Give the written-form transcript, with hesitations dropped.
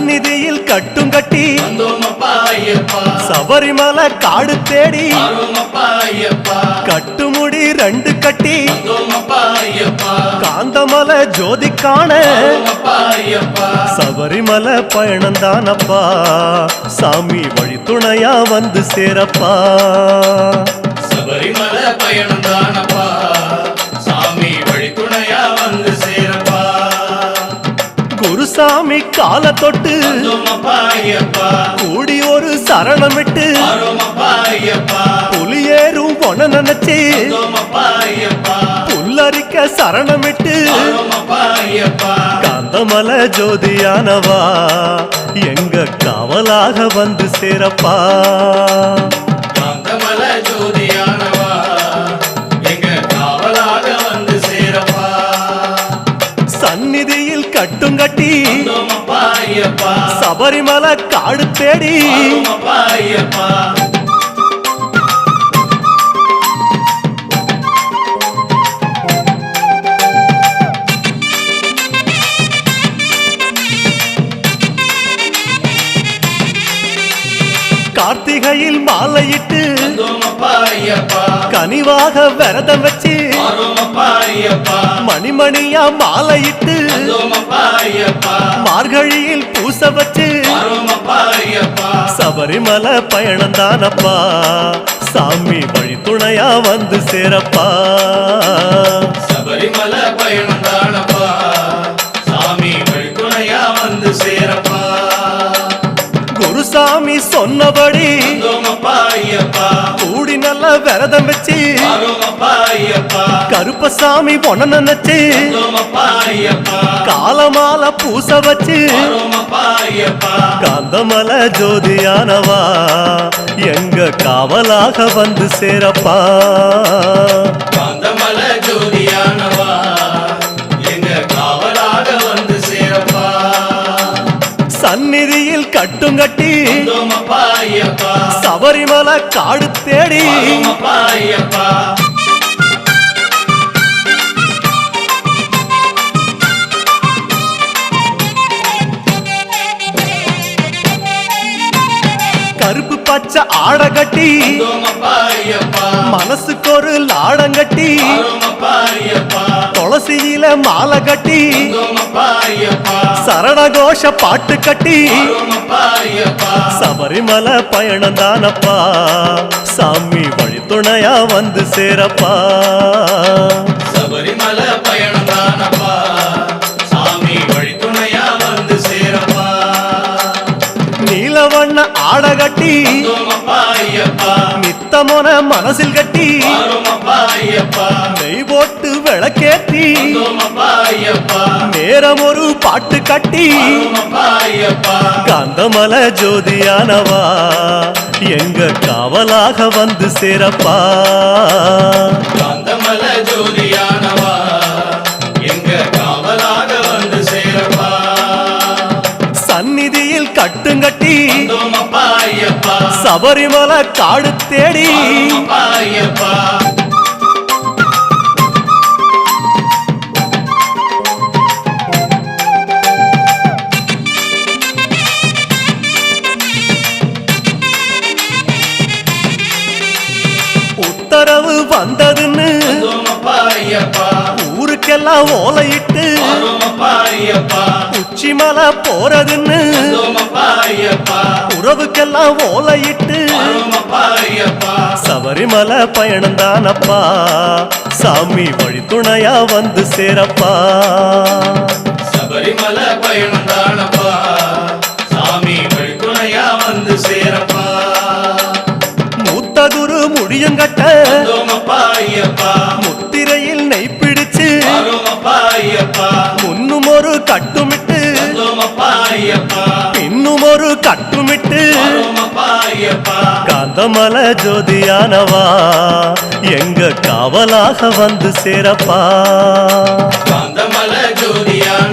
சந்நிதியில் கட்டும் கட்டி சபரிமலை காடு தேடி கட்டுமுடி 2 கட்டி காந்தமலை ஜோதி காண சபரிமலை பயணந்தானப்பா சாமி வழித்துணையா வந்து சேரப்பா சபரிமலை பயணந்தானப்பா சாமி வழித்துணையா வந்து சேரப்பா குருசாமி கால தொட்டு கூடி ஒரு சரணமிட்டு புலியேறும் பொன நினைச்சு புல்லரிக்க சரணமிட்டு காந்தமலை ஜோதியானவா எங்க காவலாக வந்து சேரப்பா காந்தமலை ஜோதியானவா எங்க காவலாக வந்து சேரப்பா சந்நிதியில் கட்டும் கட்டி சபரிமலை காடு தேடி கார்த்திகையில் மாலையிட்டு கனிவாக விரதம் வச்சு மணிமணியா மாலையிட்டு மார்கழியில் பூச வச்சு சபரிமலை பயணந்தானப்பா சாமி வழித்துணையா வந்து சேரப்பா சபரிமலை பயணந்தானப்பா சாமி வழித்துணையா வந்து சேரப்பா குருசாமி சொன்னபடி கூடி நல்ல விரதம் வச்சு கருப்பசாமி பொண்ண நினைச்சு காலமால பூச வச்சு காந்தமலை ஜோதியானவா எங்க காவலாக வந்து சேரப்பா காந்தமலை ஜோதியானவா எங்க காவலாக வந்து சேரப்பா சந்நிதியில் கட்டும் கட்டி சபரிமலை காடு தேடி கருப்பு பச்சை ஆட கட்டி மனசுக்கு ஒரு லாடங்கட்டி துளசியில மாலை கட்டி சரணகோஷ பாட்டு கட்டி சபரிமலை பயணந்தானப்பா சாமி வழித்துணையா வந்து சேரப்பா சபரிமலை பயணந்தானப்பா சாமி வழித்துணையா வந்து சேரப்பா நீலவண்ண ஆட கட்டி நித்தமோன மனசில் கட்டி நெய் போட்டு விளக்கேத்தி நேரம் ஒரு பாட்டு கட்டி காந்தமலை ஜோதியானவா எங்க காவலாக வந்து சேரப்பா காந்தமலை ஜோதியானவா எங்க காவலாக வந்து சேரப்பா சந்நிதியில் கட்டுங்கட்டி சபரிமலை காடு தேடி உத்தரவு வந்ததுன்னு ஊருக்கெல்லாம் ஓலையிட்டு உச்சிமலை போறதுன்னு உறவுக்கெல்லாம் ஓலையிட்டு சபரிமலை பயணந்தானப்பா சாமி வழித்துணையா வந்து சேரப்பா சபரிமலை பயணந்தானப்பா சாமி வழித்துணையா வந்து சேரப்பா மூத்த குரு முடியுங்கட்ட முத்திரையில் நெய் பிடிச்சு முன்னும் ஒரு கட்டுமிட்டு இன்னும் ஒரு கட்டுமிட்டு காந்தமலை ஜோதியானவா எங்க காவலாக வந்து சேரப்பா காந்தமலை ஜோதியான